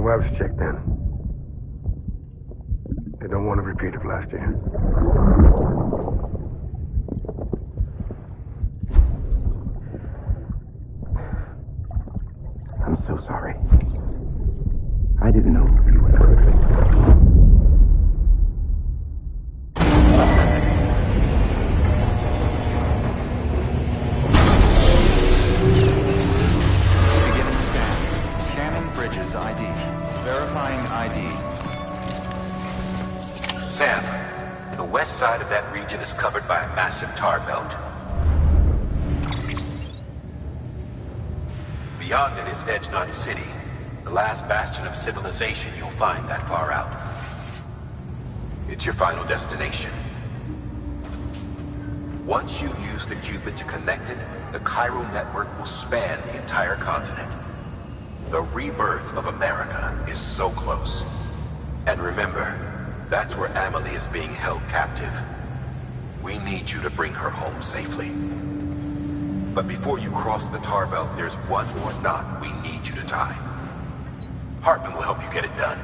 webs checked then. They don't want to repeat of last year. I'm so sorry. I didn't know you would. Beginning scan. Scanning bridges ID. Verifying ID. Sam, the west side of that region is covered by a massive tar belt. Beyond it is Edgenut City, the last bastion of civilization you'll find that far out. It's your final destination. Once you use the Cupid to connect it, the Cairo network will span the entire continent. The rebirth of America is so close. And remember, that's where Amelie is being held captive. We need you to bring her home safely. But before you cross the tar belt, there's one more knot we need you to tie. Hartman will help you get it done.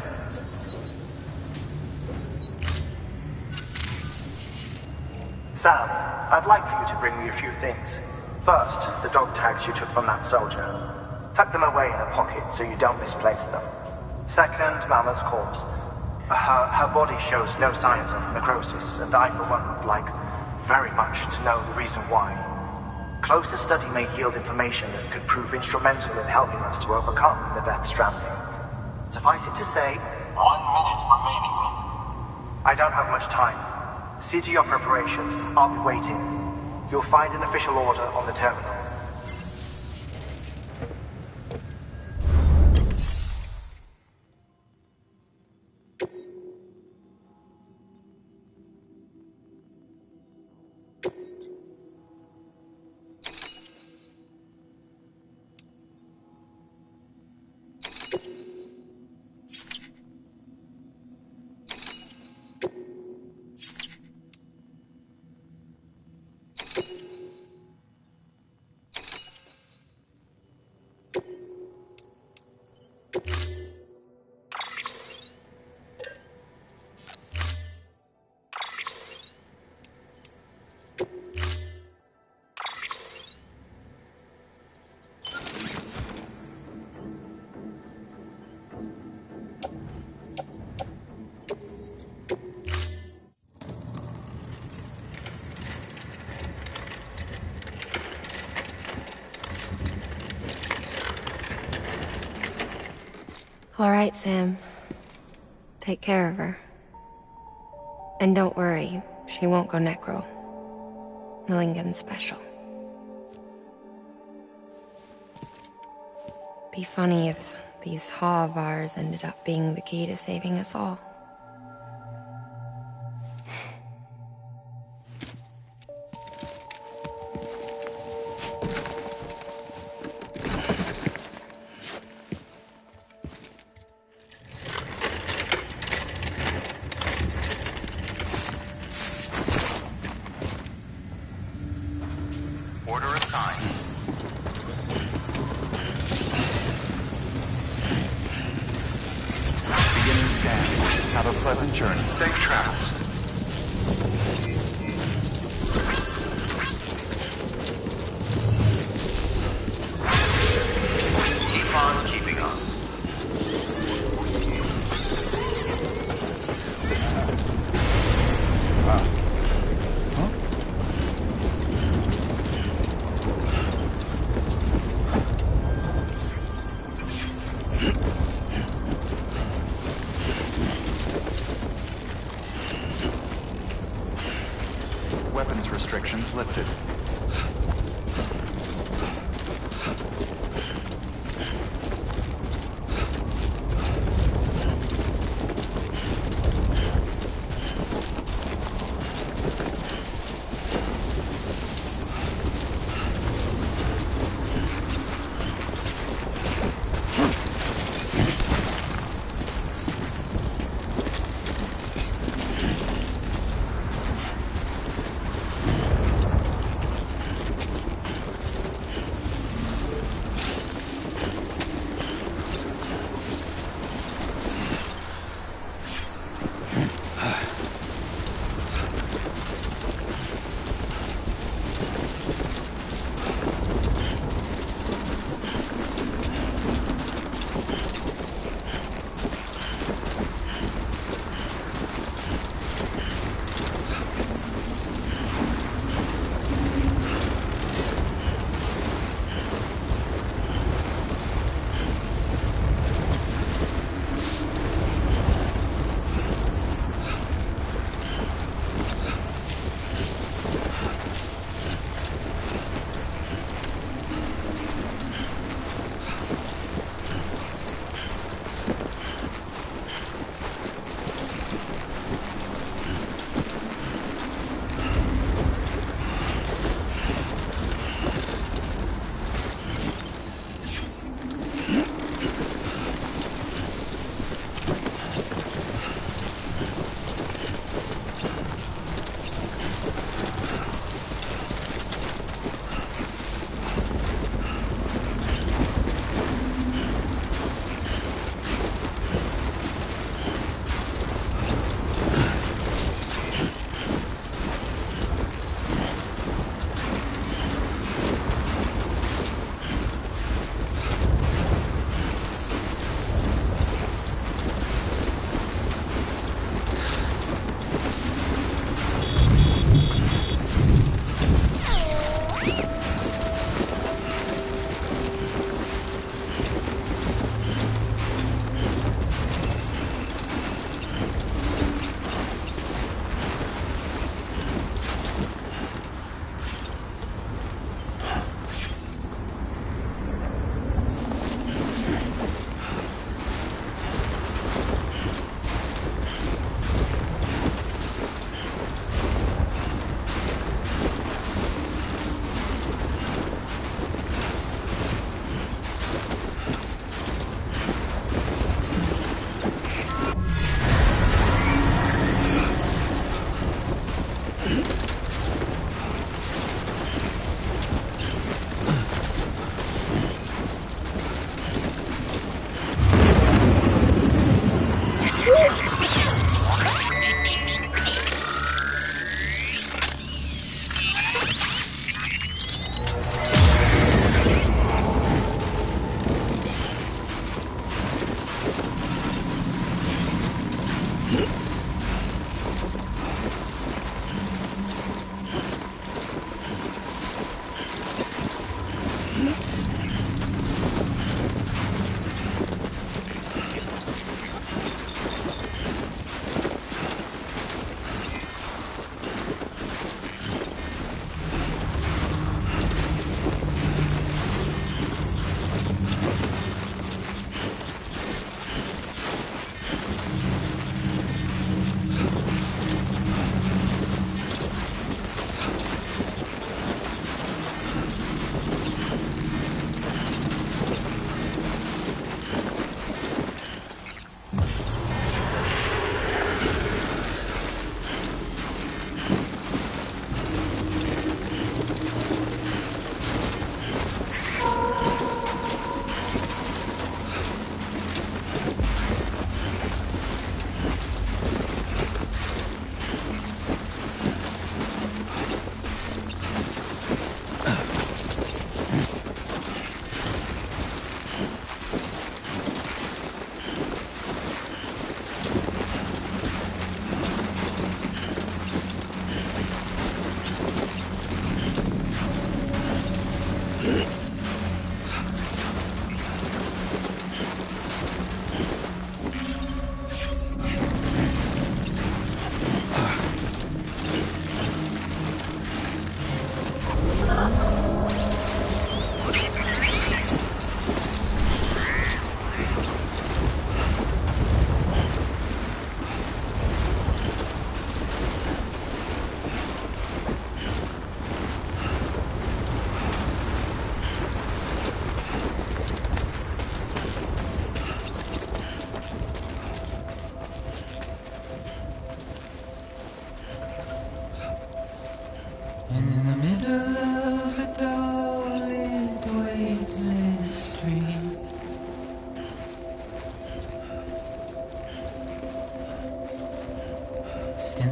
Sam, I'd like for you to bring me a few things. First, the dog tags you took from that soldier. Tuck them away in a pocket so you don't misplace them. Second, Mama's corpse. Her body shows no signs of necrosis, and I, for one, would like very much to know the reason why. Closer study may yield information that could prove instrumental in helping us to overcome the Death Stranding. Suffice it to say, 1 minute remaining. I don't have much time. See to your preparations. I'll be waiting. You'll find an official order on the terminal. All right, Sam. Take care of her. And don't worry, she won't go necro. Millingen's special. Be funny if these Ha of ours ended up being the key to saving us all. Order assigned. Beginning scan. Have a pleasant journey. Safe travels. Keep on keeping on. Weapons restrictions lifted.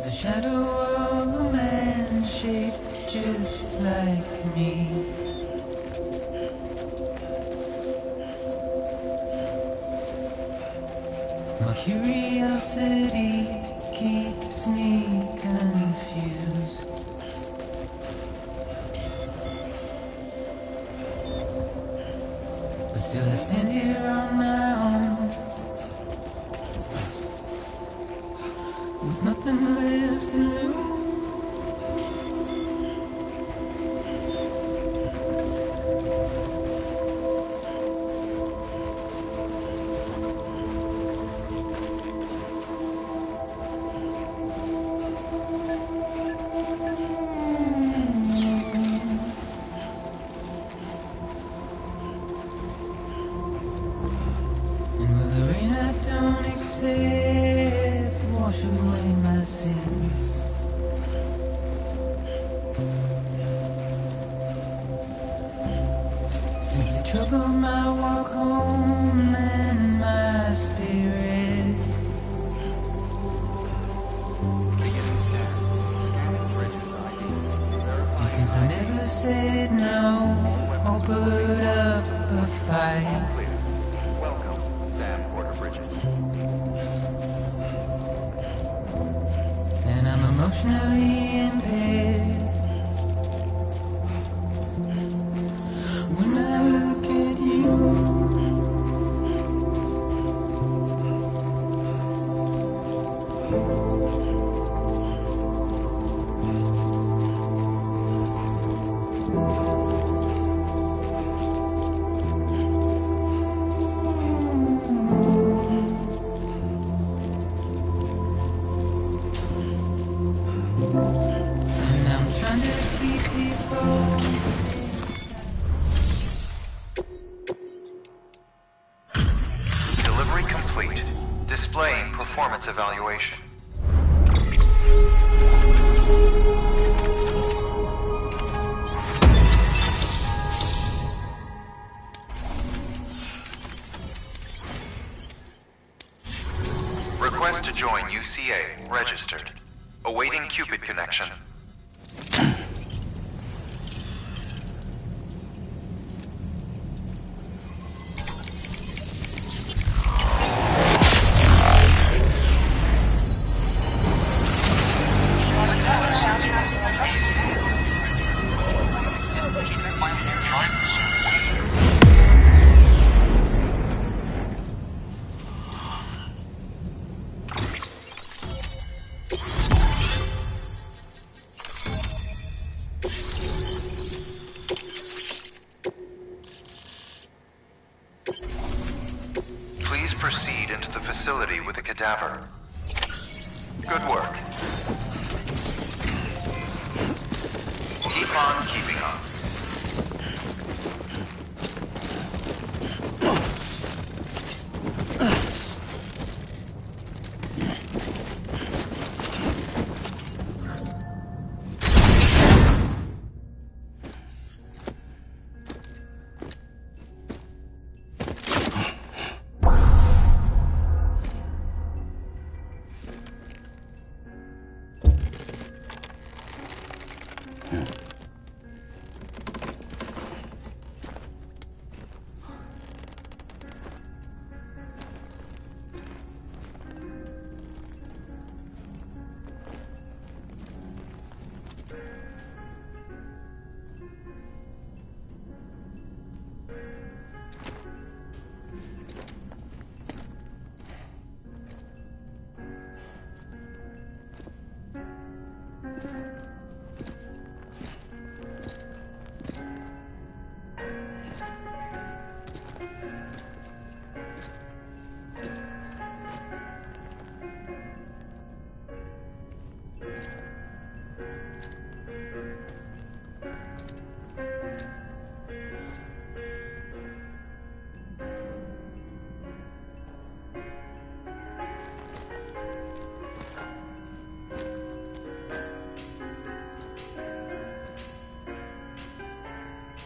stands a shadow of a man shaped just like me. My curiosity keeps me confused. But still I stand here on my own, with nothing left to lose. Wash away my sins. Simply trouble my walk home and my spirit. Because I never said no or put up a fight. Welcome, Sam Porter-Bridges. And I'm emotionally impaired. When I look at you, and I'm trying to keep these bones. Delivery complete. Displaying performance evaluation. Request to join UCA. Registered. Awaiting Cupid connection. Please proceed into the facility with a cadaver. Good work. Keep on keeping on.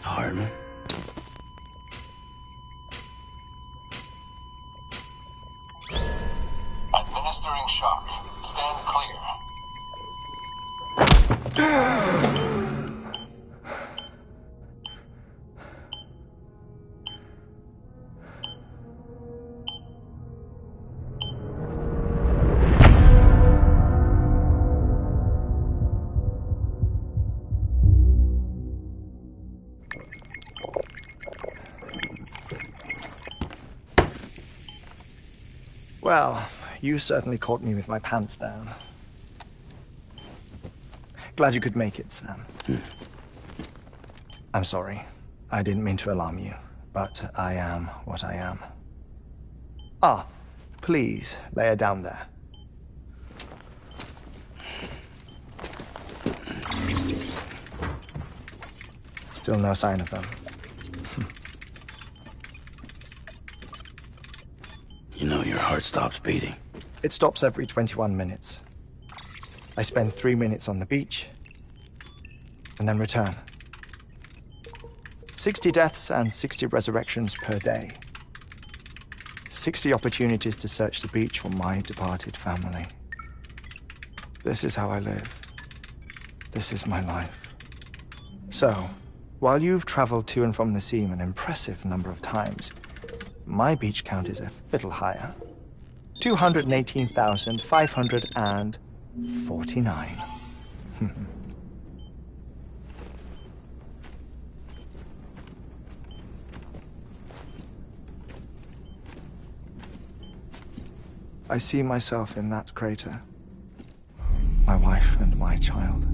Hartman? Administering shock. Stand clear. Well, you certainly caught me with my pants down. Glad you could make it, Sam. I'm sorry. I didn't mean to alarm you, but I am what I am. Ah, please, lay her down there. Still no sign of them. You know your heart stops beating. It stops every 21 minutes. I spend 3 minutes on the beach, and then return. 60 deaths and 60 resurrections per day. 60 opportunities to search the beach for my departed family. This is how I live. This is my life. So, while you've traveled to and from the seam an impressive number of times, my beach count is a little higher. 218,549. I see myself in that crater. My wife and my child.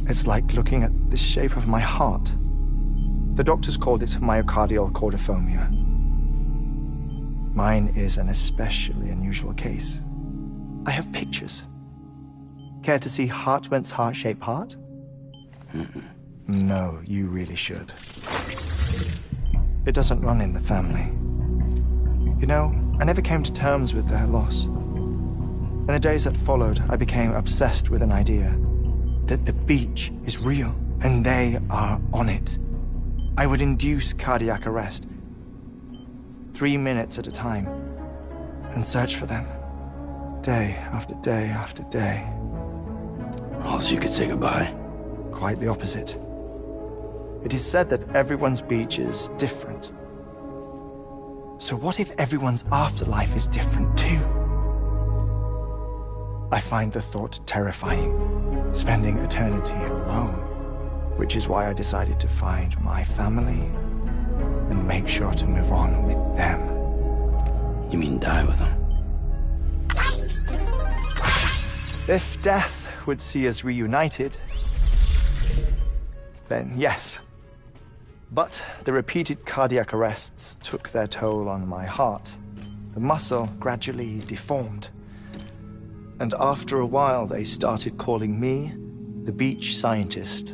It's like looking at the shape of my heart. The doctors called it myocardial chordophobia. Mine is an especially unusual case. I have pictures. Care to see Hartman's heart-shaped heart? No, you really should. It doesn't run in the family. You know, I never came to terms with their loss. In the days that followed, I became obsessed with an idea that the beach is real and they are on it. I would induce cardiac arrest, 3 minutes at a time, and search for them, day after day after day. Also, you could say goodbye. Quite the opposite. It is said that everyone's beach is different. So what if everyone's afterlife is different too? I find the thought terrifying, spending eternity alone, which is why I decided to find my family and make sure to move on with them. You mean die with them? If death would see us reunited, then yes. But the repeated cardiac arrests took their toll on my heart. The muscle gradually deformed. And after a while, they started calling me the beach scientist.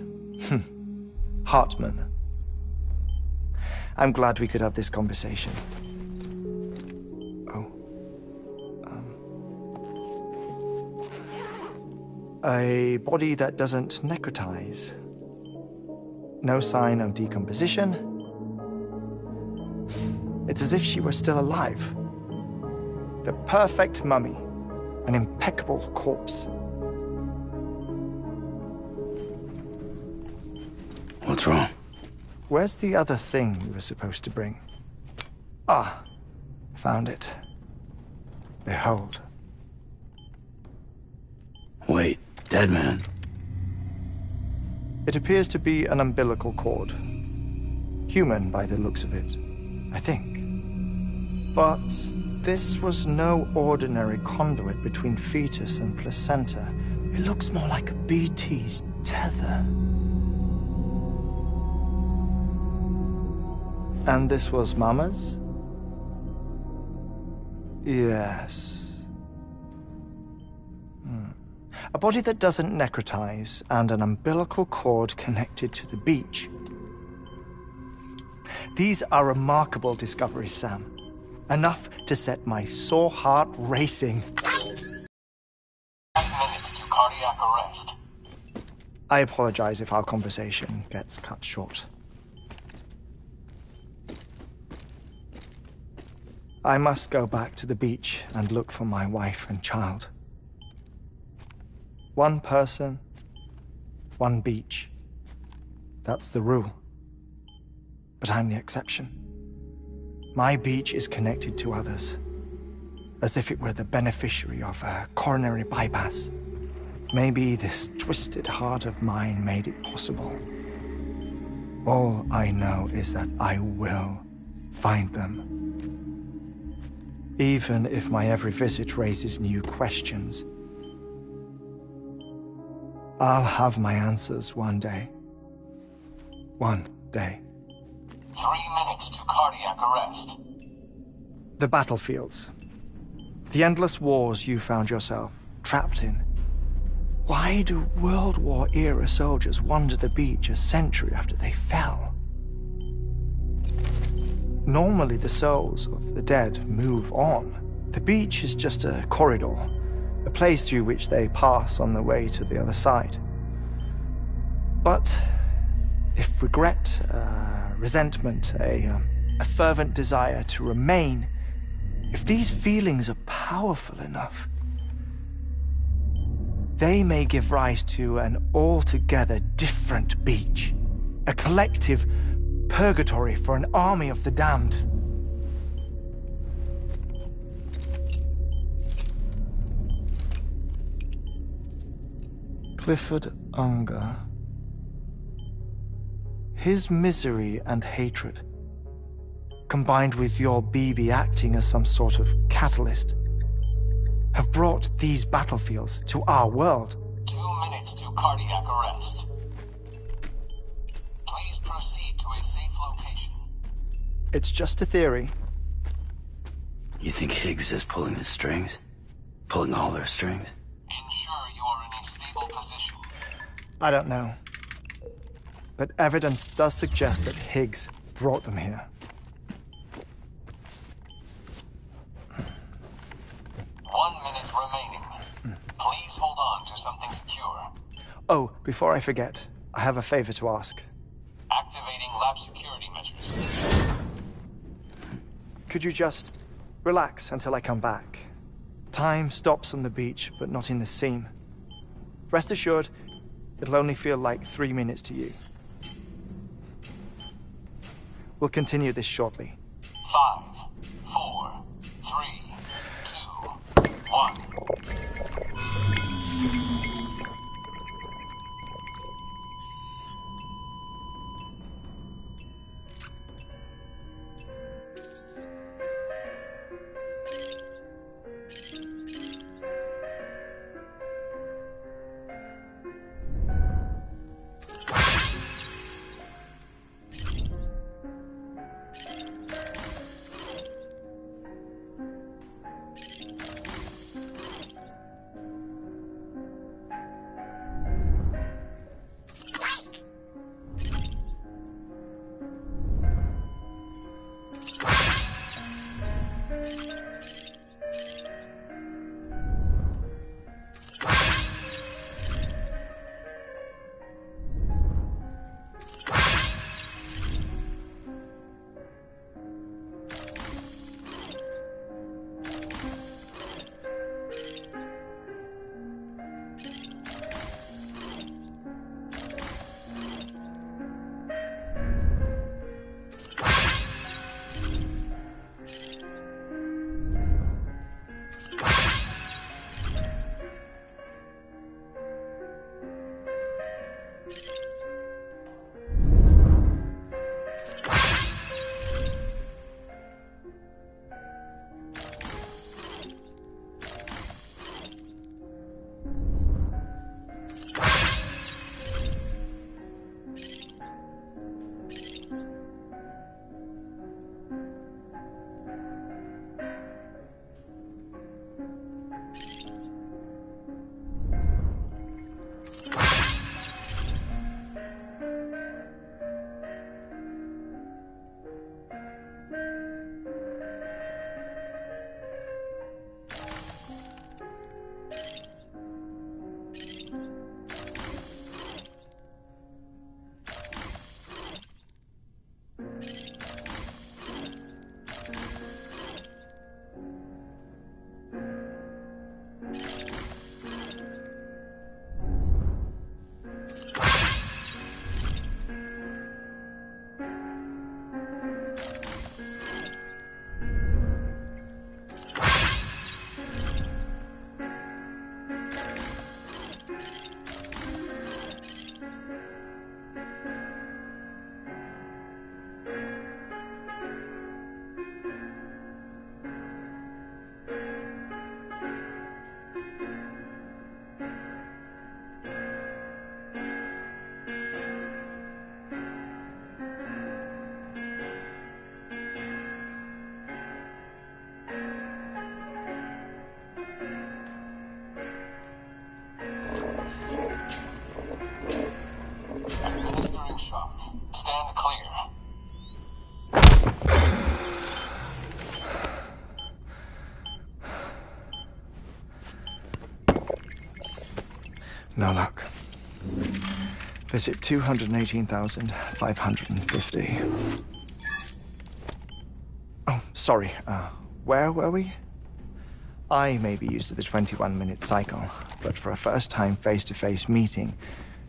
Hartman. I'm glad we could have this conversation. A body that doesn't necrotize. No sign of decomposition. It's as if she were still alive. The perfect mummy. An impeccable corpse. What's wrong? Where's the other thing you were supposed to bring? Ah, found it. Behold. Wait, dead man. It appears to be an umbilical cord. Human by the looks of it, I think. But this was no ordinary conduit between fetus and placenta. It looks more like a BT's tether. And this was Mama's? Yes. A body that doesn't necrotize and an umbilical cord connected to the beach. These are remarkable discoveries, Sam. Enough to set my sore heart racing. 5 minutes to cardiac arrest. I apologize if our conversation gets cut short. I must go back to the beach and look for my wife and child. One person One beach. That's the rule. But I'm the exception. My beach is connected to others, as if it were the beneficiary of a coronary bypass. Maybe this twisted heart of mine made it possible. All I know is that I will find them. Even if my every visit raises new questions. I'll have my answers one day. One day. 3 minutes to cardiac arrest. The battlefields. The endless wars you found yourself trapped in. Why do World War-era soldiers wander the beach a century after they fell? Normally the souls of the dead move on. The beach is just a corridor, a place through which they pass on the way to the other side. But if regret, resentment, a fervent desire to remain, if these feelings are powerful enough, they may give rise to an altogether different beach, a collective purgatory for an army of the damned. Clifford Unger. His misery and hatred, combined with your BB acting as some sort of catalyst, have brought these battlefields to our world. 2 minutes to cardiac arrest. Please proceed to a safe location. It's just a theory. You think Higgs is pulling the strings? Pulling all their strings? Ensure you are in a stable position. I don't know. But evidence does suggest that Higgs brought them here. 1 minute remaining. Please hold on to something secure. Oh, before I forget, I have a favor to ask. Activating lab security measures. Could you just relax until I come back? Time stops on the beach, but not in the scene. Rest assured, it'll only feel like 3 minutes to you. We'll continue this shortly. 5, 4, 3, 2, 1. No luck. Visit 218,550. Oh, sorry. Where were we? I may be used to the 21-minute cycle, but for a first-time face-to-face meeting,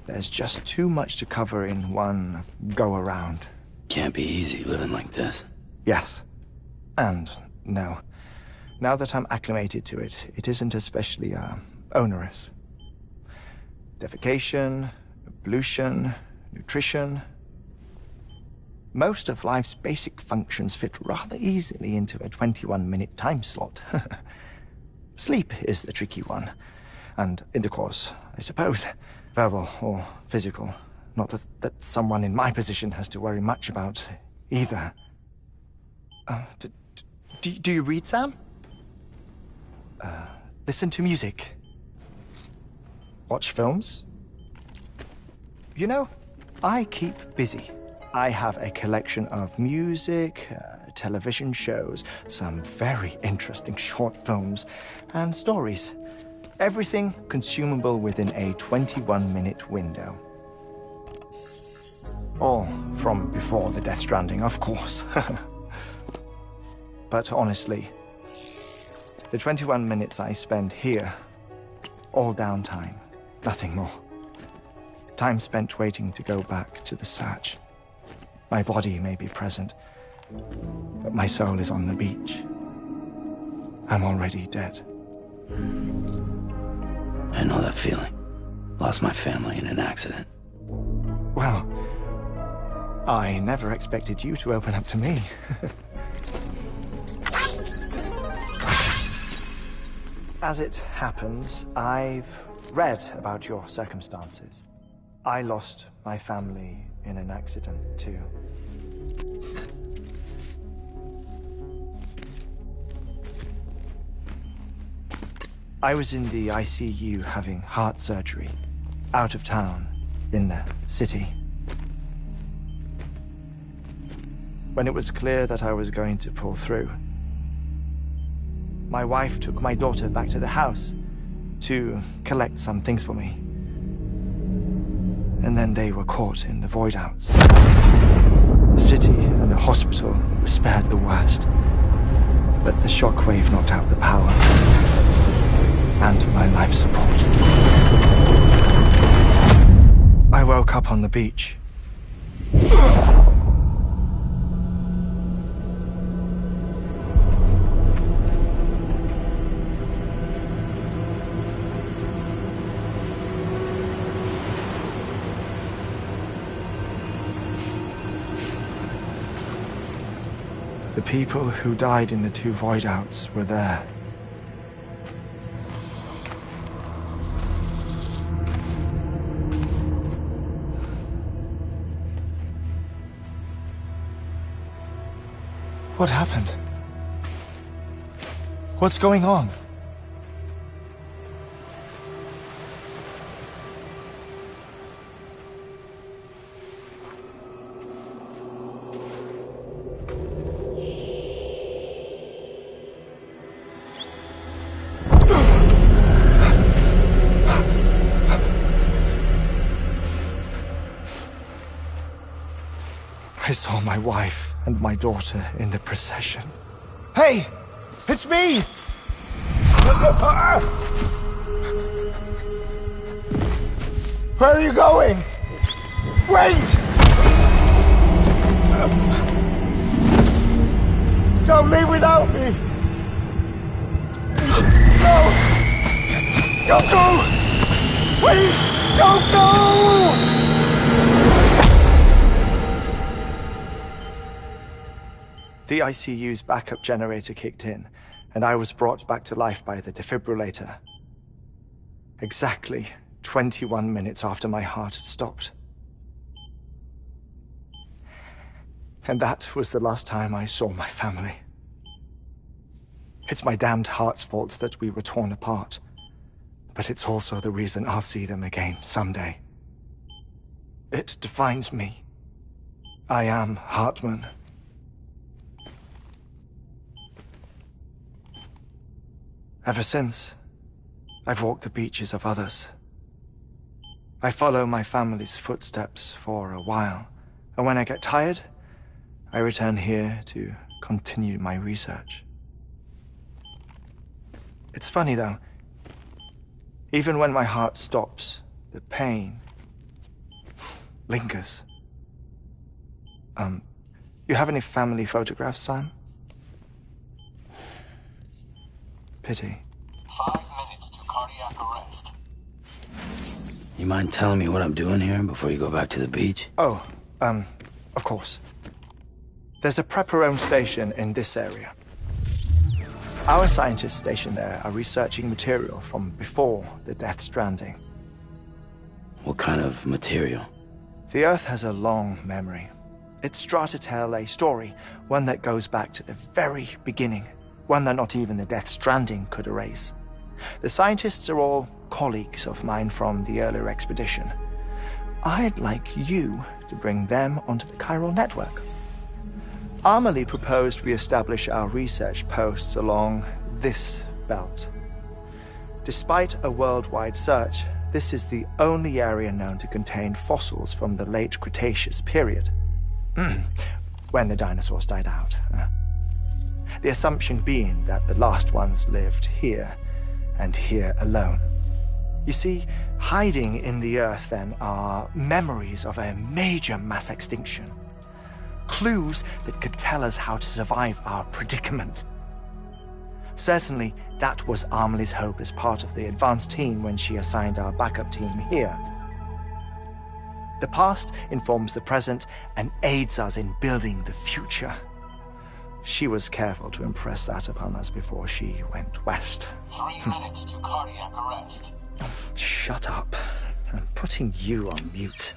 there's just too much to cover in one go-around. Can't be easy living like this. Yes. And no. Now that I'm acclimated to it, it isn't especially, onerous. Defecation, pollution, nutrition. Most of life's basic functions fit rather easily into a 21-minute time slot. Sleep is the tricky one. And intercourse, I suppose. Verbal or physical. Not that someone in my position has to worry much about either. Do you read, Sam? Listen to music. Watch films? You know, I keep busy. I have a collection of music, television shows, some very interesting short films, and stories. Everything consumable within a 21-minute window. All from before the Death Stranding, of course. But honestly, the 21 minutes I spend here, all downtime, nothing more. Time spent waiting to go back to the search. My body may be present, but my soul is on the beach. I'm already dead. I know that feeling. Lost my family in an accident. Well, I never expected you to open up to me. As it happens, I've read about your circumstances. I lost my family in an accident, too. I was in the ICU having heart surgery, out of town, in the city. When it was clear that I was going to pull through, my wife took my daughter back to the house to collect some things for me. And then they were caught in the void-outs. The city and the hospital were spared the worst, but the shockwave knocked out the power and my life support. I woke up on the beach. The people who died in the two void-outs were there. What happened? What's going on? I saw my wife and my daughter in the procession. Hey! It's me! Where are you going? Wait! Don't leave without me! No! Don't go! Please, don't go! The ICU's backup generator kicked in, and I was brought back to life by the defibrillator. Exactly 21 minutes after my heart had stopped. And that was the last time I saw my family. It's my damned heart's fault that we were torn apart, but it's also the reason I'll see them again someday. It defines me. I am Hartman. Ever since, I've walked the beaches of others, I follow my family's footsteps for a while, and when I get tired, I return here to continue my research. It's funny though, even when my heart stops, the pain lingers. You have any family photographs, Sam? Pity. 5 minutes to cardiac arrest. You mind telling me what I'm doing here before you go back to the beach? Oh, of course. There's a prep-your-own station in this area. Our scientists stationed there are researching material from before the Death Stranding. What kind of material? The Earth has a long memory. It's trying to tell a story, one that goes back to the very beginning, one that not even the Death Stranding could erase. The scientists are all colleagues of mine from the earlier expedition. I'd like you to bring them onto the chiral network. Amelie proposed we establish our research posts along this belt. Despite a worldwide search, this is the only area known to contain fossils from the late Cretaceous period. When the dinosaurs died out. The assumption being that the last ones lived here, and here alone. You see, hiding in the Earth, then, are memories of a major mass extinction. Clues that could tell us how to survive our predicament. Certainly, that was Amelie's hope as part of the advanced team when she assigned our backup team here. The past informs the present and aids us in building the future. She was careful to impress that upon us before she went west. 3 minutes to cardiac arrest. Shut up. I'm putting you on mute.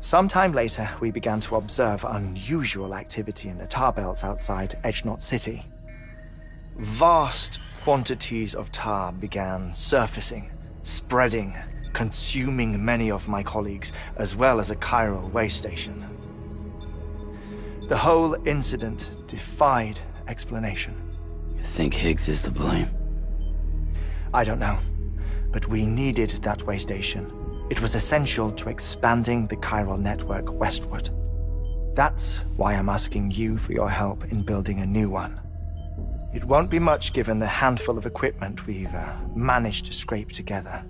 Sometime later, we began to observe unusual activity in the tar belts outside Edgenot City. Vast quantities of tar began surfacing, spreading, consuming many of my colleagues, as well as a chiral way station. The whole incident defied explanation. You think Higgs is to blame? I don't know, but we needed that way station. It was essential to expanding the chiral network westward. That's why I'm asking you for your help in building a new one. It won't be much given the handful of equipment we've managed to scrape together.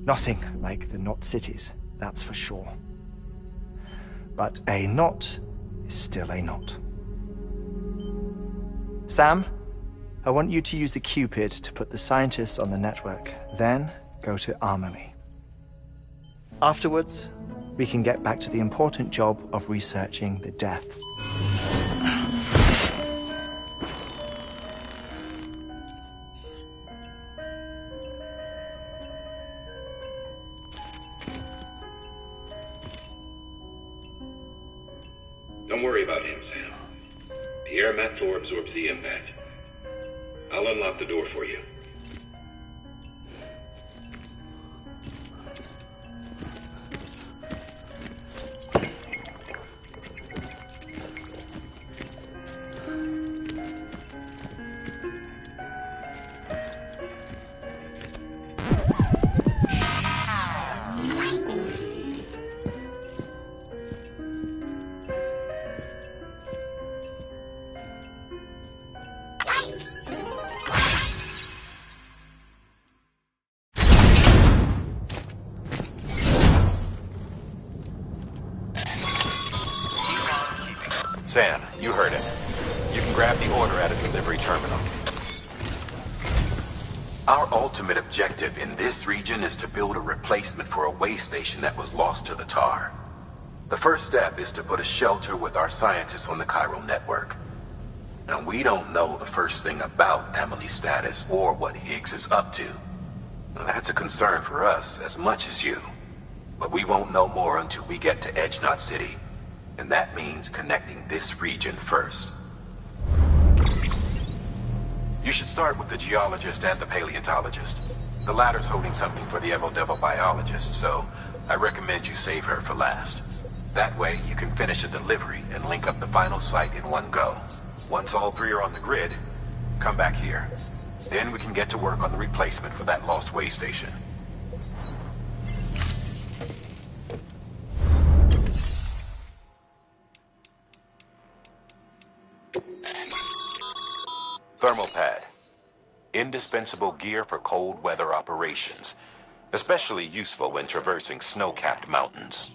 Nothing like the knot cities, that's for sure. But a knot is still a knot. Sam, I want you to use the Cupid to put the scientists on the network, then go to Amelie. Afterwards, we can get back to the important job of researching the deaths. Don't worry about him, Sam. The air mat floor absorbs the impact. I'll unlock the door for you. Sam, you heard it. You can grab the order at a delivery terminal. Our ultimate objective in this region is to build a replacement for a way station that was lost to the tar. The first step is to put a shelter with our scientists on the chiral network. Now, we don't know the first thing about Amelie's status or what Higgs is up to. Now, that's a concern for us as much as you. But we won't know more until we get to Edgenot City. And that means connecting this region first. You should start with the geologist and the paleontologist. The latter's holding something for the Evo-Devo biologist, so I recommend you save her for last. That way, you can finish a delivery and link up the final site in one go. Once all three are on the grid, come back here. Then we can get to work on the replacement for that lost way station. Thermal pad. Indispensable gear for cold weather operations. Especially useful when traversing snow-capped mountains.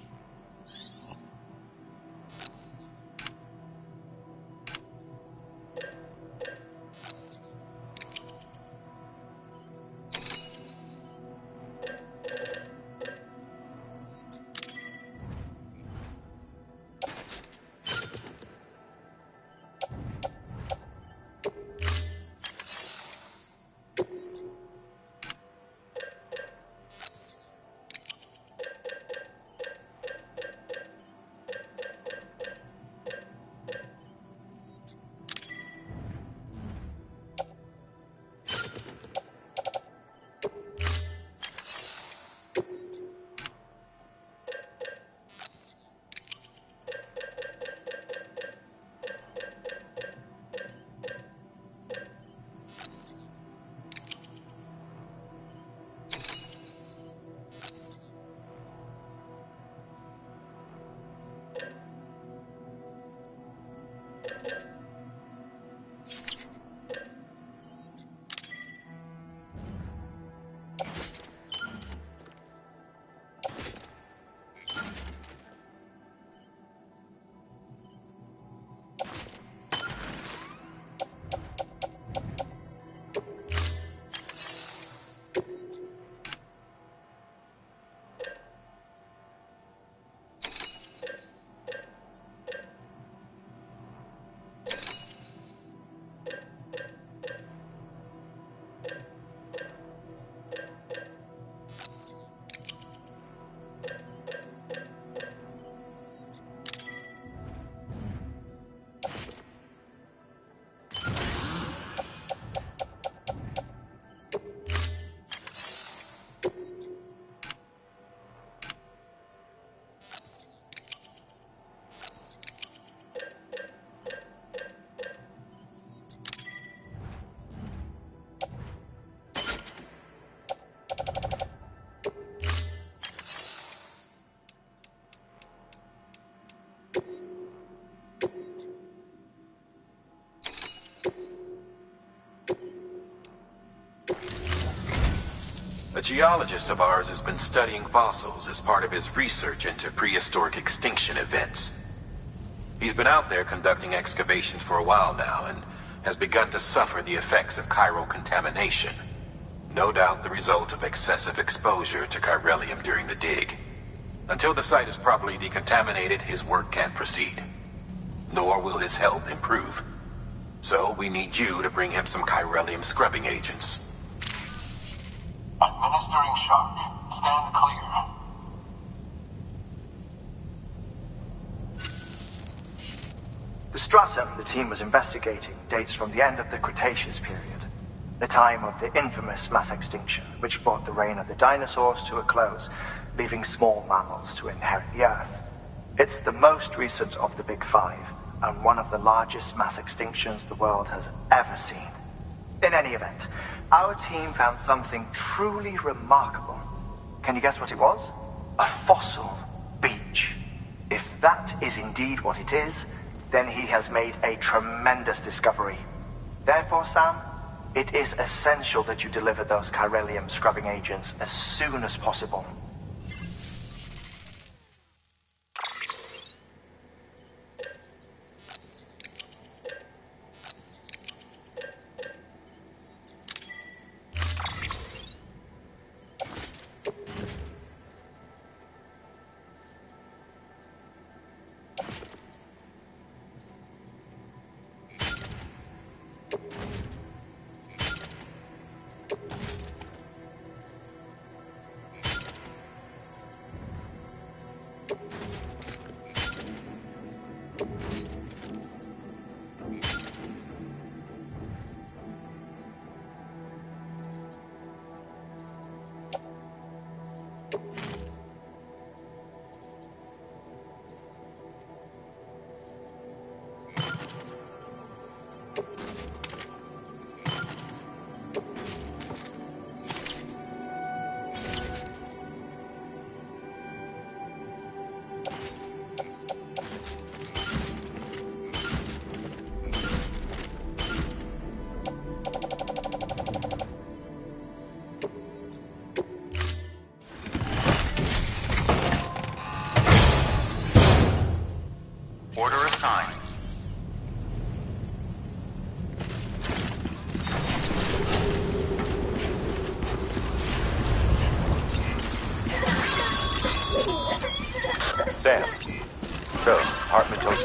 A geologist of ours has been studying fossils as part of his research into prehistoric extinction events. He's been out there conducting excavations for a while now and has begun to suffer the effects of chiral contamination. No doubt the result of excessive exposure to chiralium during the dig. Until the site is properly decontaminated, his work can't proceed. Nor will his health improve. So we need you to bring him some chiralium scrubbing agents. Administering shock. Stand clear. The stratum the team was investigating dates from the end of the Cretaceous period, the time of the infamous mass extinction, which brought the reign of the dinosaurs to a close, leaving small mammals to inherit the Earth. It's the most recent of the Big Five, and one of the largest mass extinctions the world has ever seen. In any event, our team found something truly remarkable. Can you guess what it was? A fossil beach. If that is indeed what it is, then he has made a tremendous discovery. Therefore, Sam, it is essential that you deliver those chiralium scrubbing agents as soon as possible.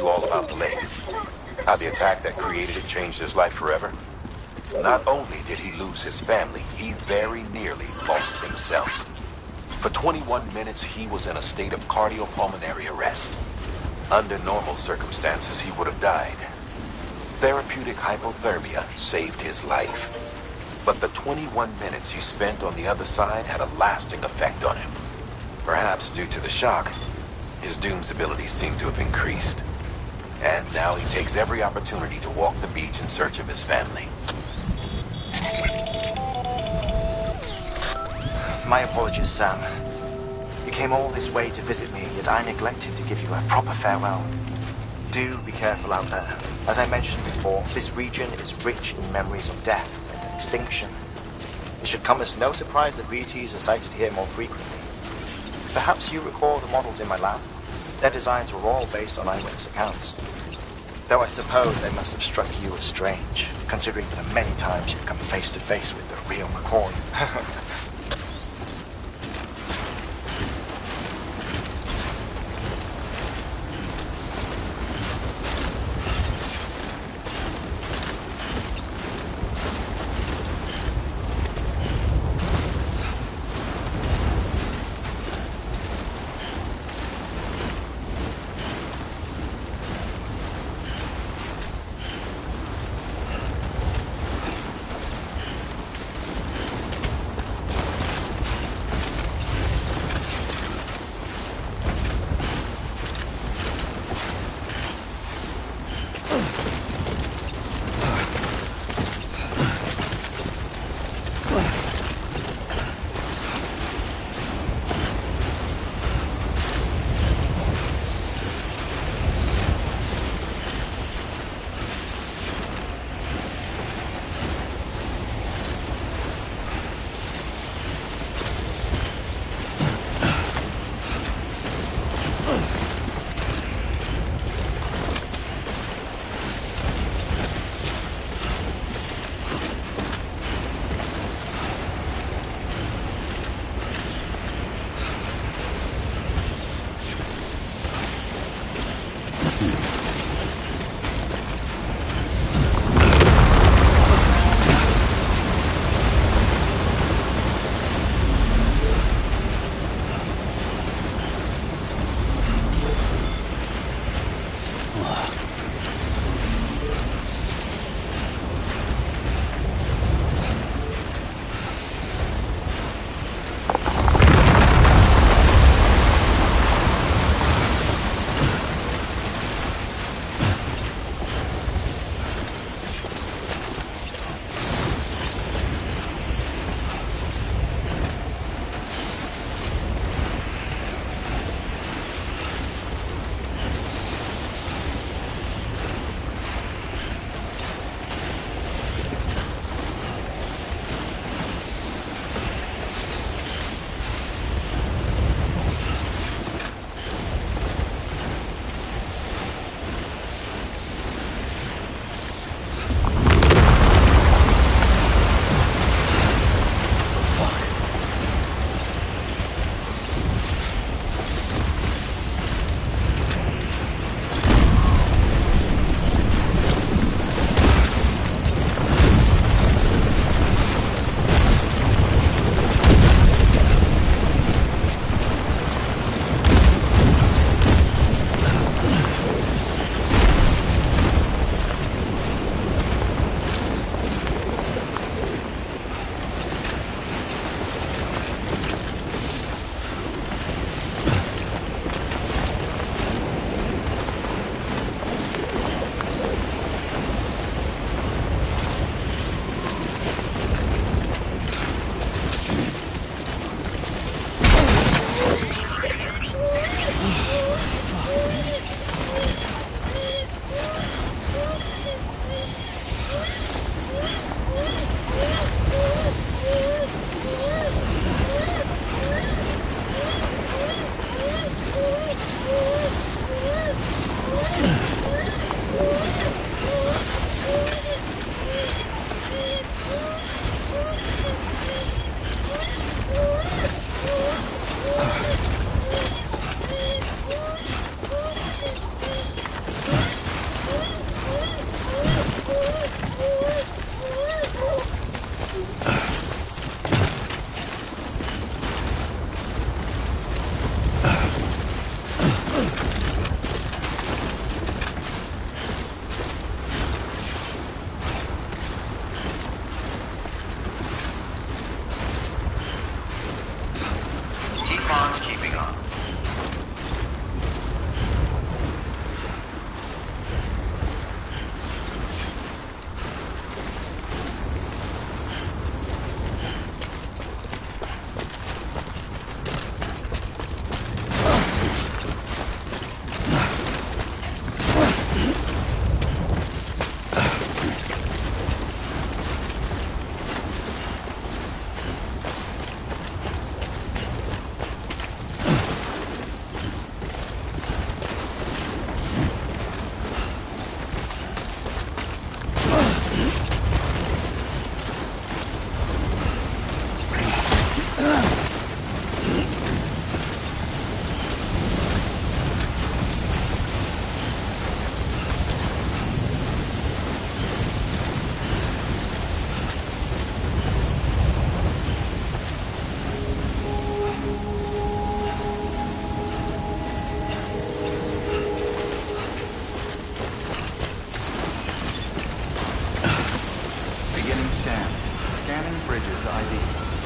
you all about the lake. How the attack that created it changed his life forever. Not only did he lose his family, he very nearly lost himself. For 21 minutes, he was in a state of cardiopulmonary arrest. Under normal circumstances, he would have died. Therapeutic hypothermia saved his life. But the 21 minutes he spent on the other side had a lasting effect on him. Perhaps due to the shock, his Doom's abilities seem to have increased. And now he takes every opportunity to walk the beach in search of his family. My apologies, Sam. You came all this way to visit me, yet I neglected to give you a proper farewell. Do be careful out there. As I mentioned before, this region is rich in memories of death and extinction. It should come as no surprise that BTs are sighted here more frequently. Perhaps you recall the models in my lab? Their designs were all based on eyewitness accounts. Though I suppose they must have struck you as strange, considering the many times you've come face to face with the real McCoy. Sam. Scanning bridges ID.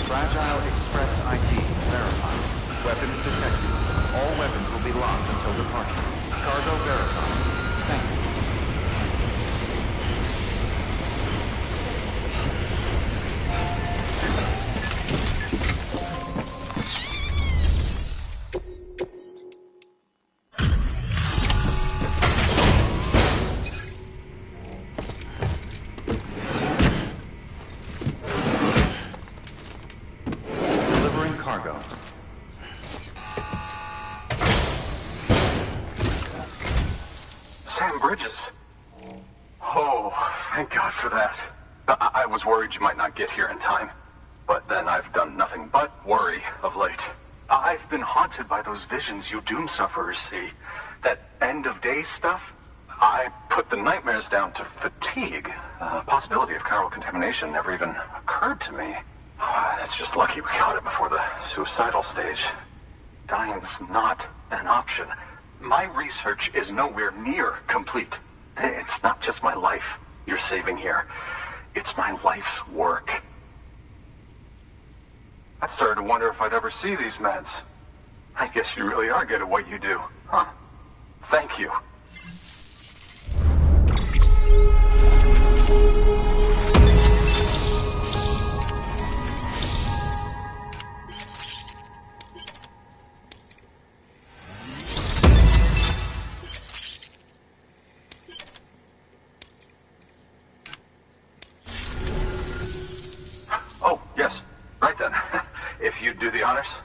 Fragile Express ID verified. Weapons detected. All weapons will be locked until departure. Cargo verified. Thank you. Cargo. Sam Bridges. Oh, thank God for that. I was worried you might not get here in time. But then I've done nothing but worry of late. I've been haunted by those visions you doom sufferers see. That end of days stuff. I put the nightmares down to fatigue. Possibility of chiral contamination never even occurred to me. It's just lucky we got it before the suicidal stage. Dying's not an option. My research is nowhere near complete. It's not just my life you're saving here. It's my life's work. I started to wonder if I'd ever see these meds. I guess you really are good at what you do, huh? Thank you. Oh, yes. Right then. If you'd do the honors.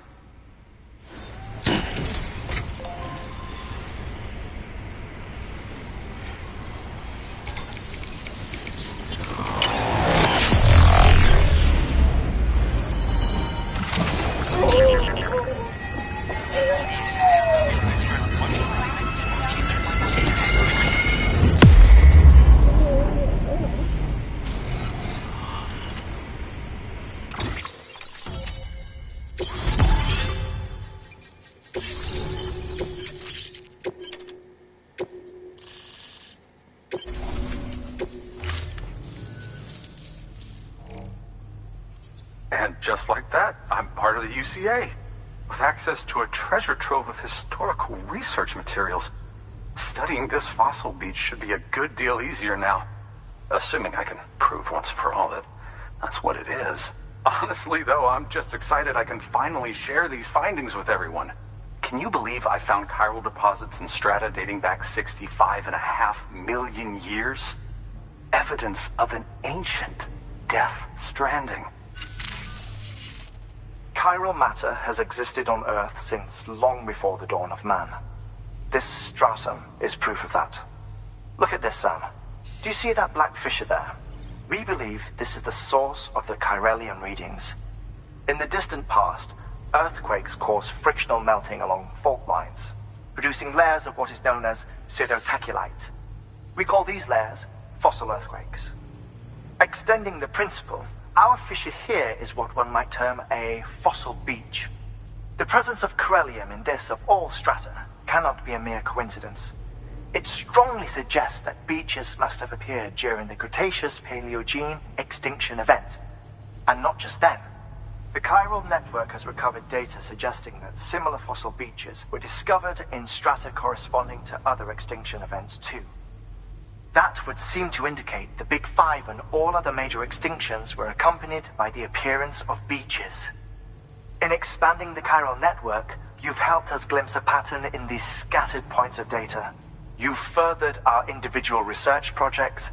And just like that, I'm part of the UCA, with access to a treasure trove of historical research materials. Studying this fossil beach should be a good deal easier now, assuming I can prove once and for all that that's what it is. Honestly, though, I'm just excited I can finally share these findings with everyone. Can you believe I found chiral deposits in strata dating back 65.5 million years? Evidence of an ancient Death Stranding. Chiral matter has existed on Earth since long before the dawn of man. This stratum is proof of that. Look at this, Sam. Do you see that black fissure there? We believe this is the source of the chiralium readings. In the distant past, earthquakes cause frictional melting along fault lines, producing layers of what is known as pseudotaculite. We call these layers fossil earthquakes. Extending the principle, our fissure here is what one might term a fossil beach. The presence of chiralium in this of all strata cannot be a mere coincidence. It strongly suggests that beaches must have appeared during the Cretaceous-Paleogene extinction event. And not just then. The chiral network has recovered data suggesting that similar fossil beaches were discovered in strata corresponding to other extinction events too. That would seem to indicate the Big Five and all other major extinctions were accompanied by the appearance of beaches. In expanding the chiral network, you've helped us glimpse a pattern in these scattered points of data. You've furthered our individual research projects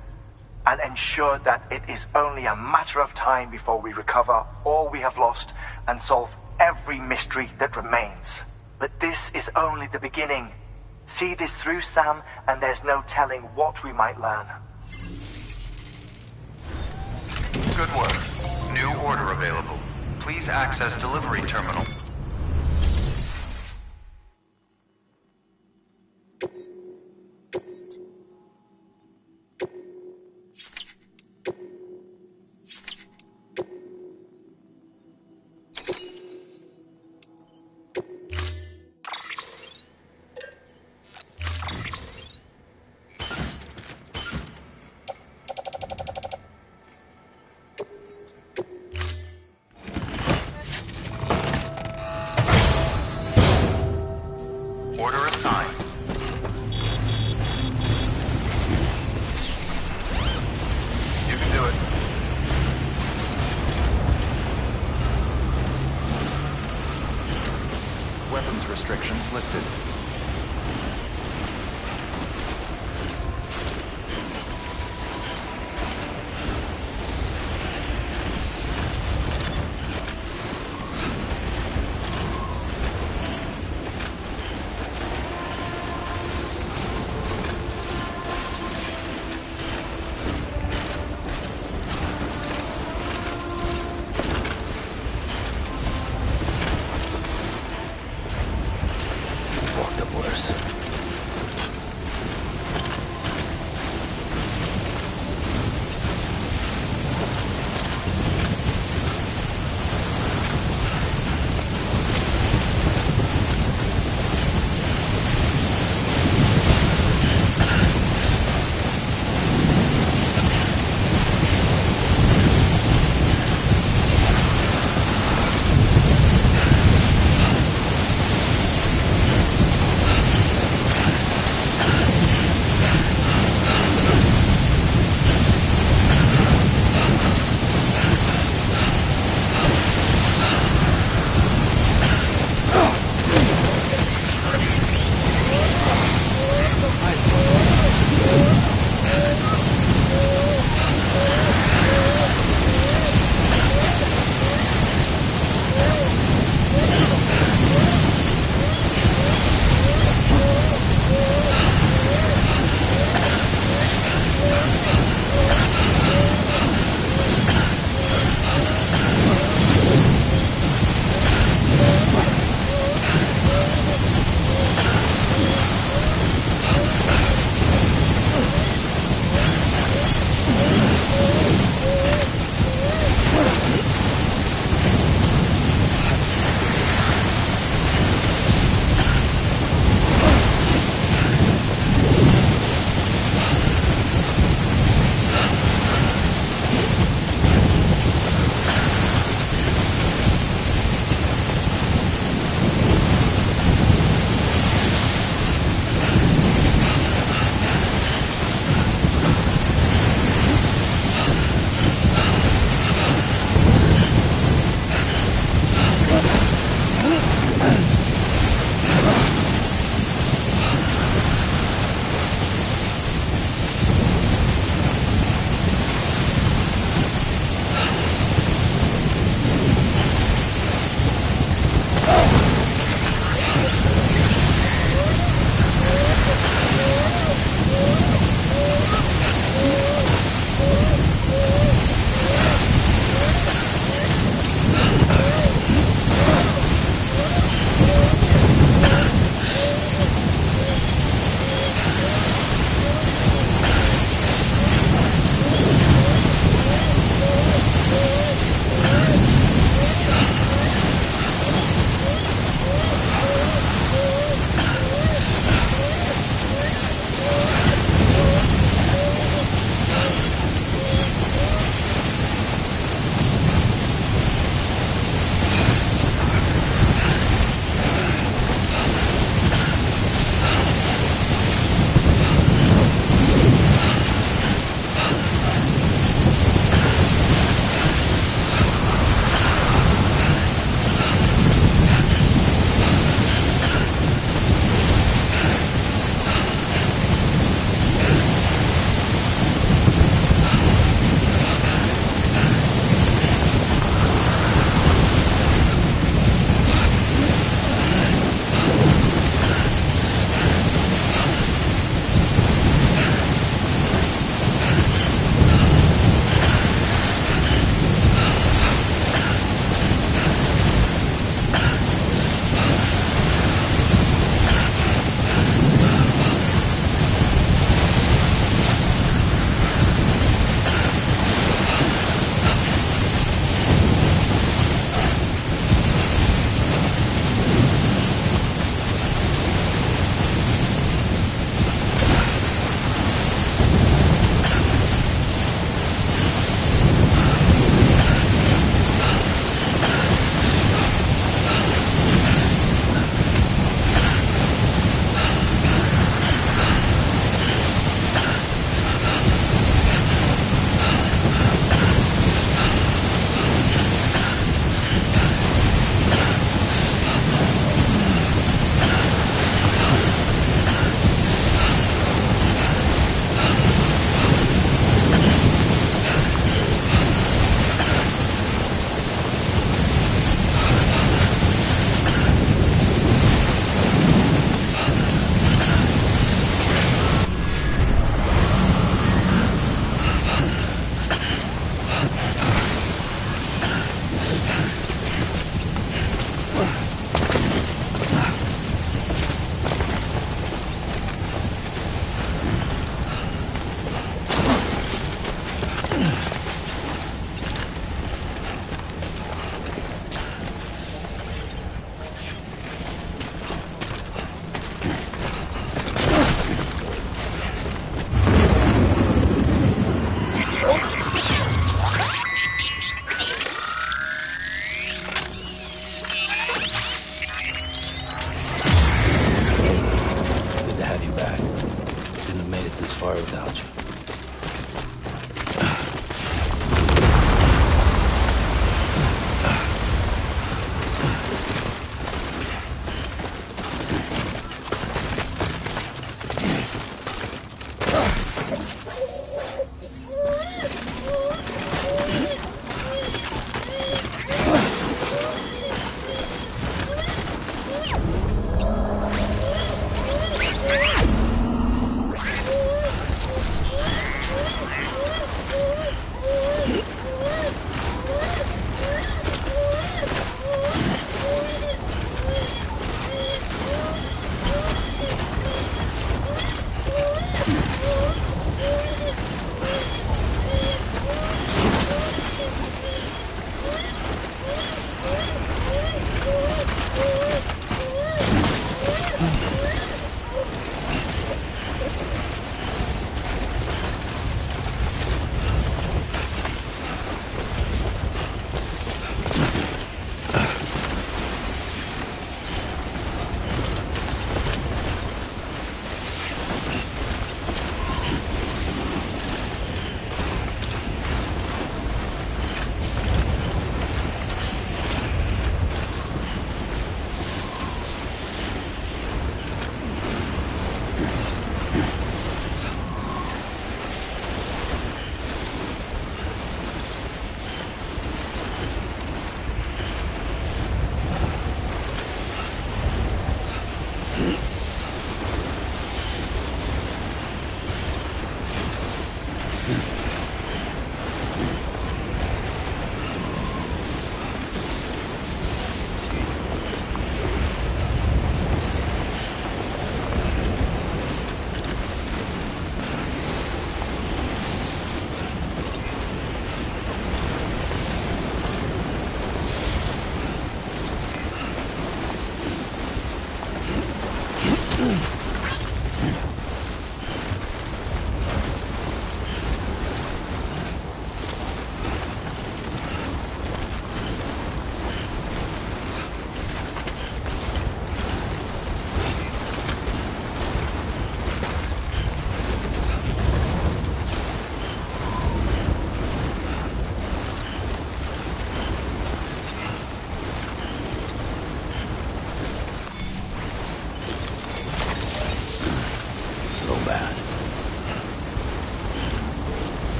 and ensured that it is only a matter of time before we recover all we have lost and solve every mystery that remains. But this is only the beginning. See this through, Sam, and there's no telling what we might learn. Good work. New order available. Please access delivery terminal. restrictions lifted.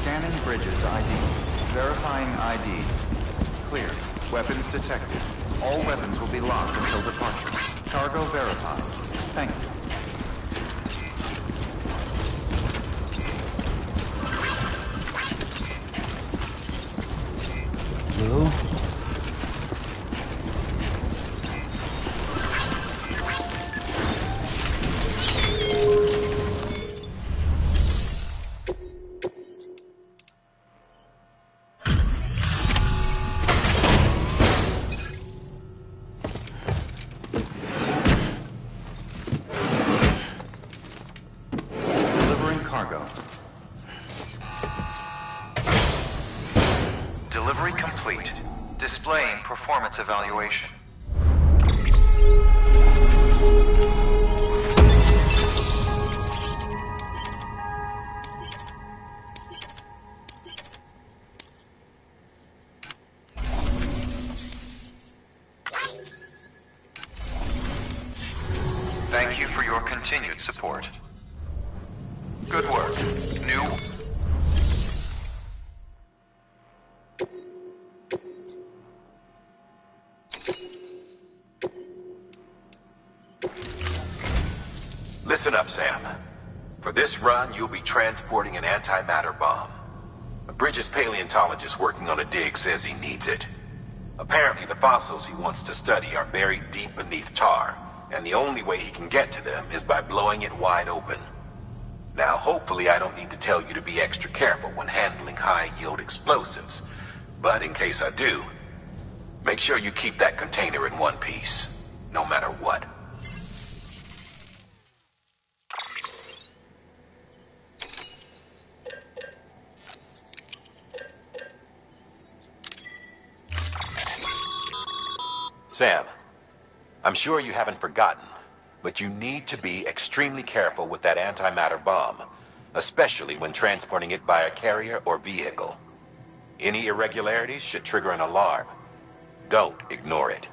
Scanning bridges ID. Verifying ID. Clear. Weapons detected. All weapons will be locked until departure. Cargo verified. Thank you. Hello? Delivering cargo. Delivery complete. Displaying performance evaluation. Thank you for your continued support. Good work. New... Listen up, Sam. For this run, you'll be transporting an antimatter bomb. A Bridges paleontologist working on a dig says he needs it. Apparently, the fossils he wants to study are buried deep beneath tar, and the only way he can get to them is by blowing it wide open. Now, hopefully I don't need to tell you to be extra careful when handling high-yield explosives, but in case I do, make sure you keep that container in one piece, no matter what. Sam, I'm sure you haven't forgotten, but you need to be extremely careful with that antimatter bomb, especially when transporting it by a carrier or vehicle. Any irregularities should trigger an alarm. Don't ignore it.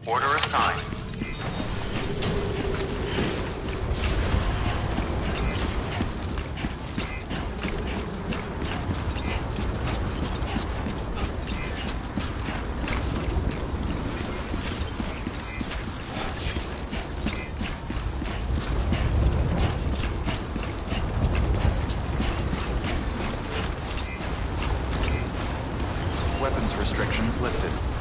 Order assigned. Weapons restrictions lifted.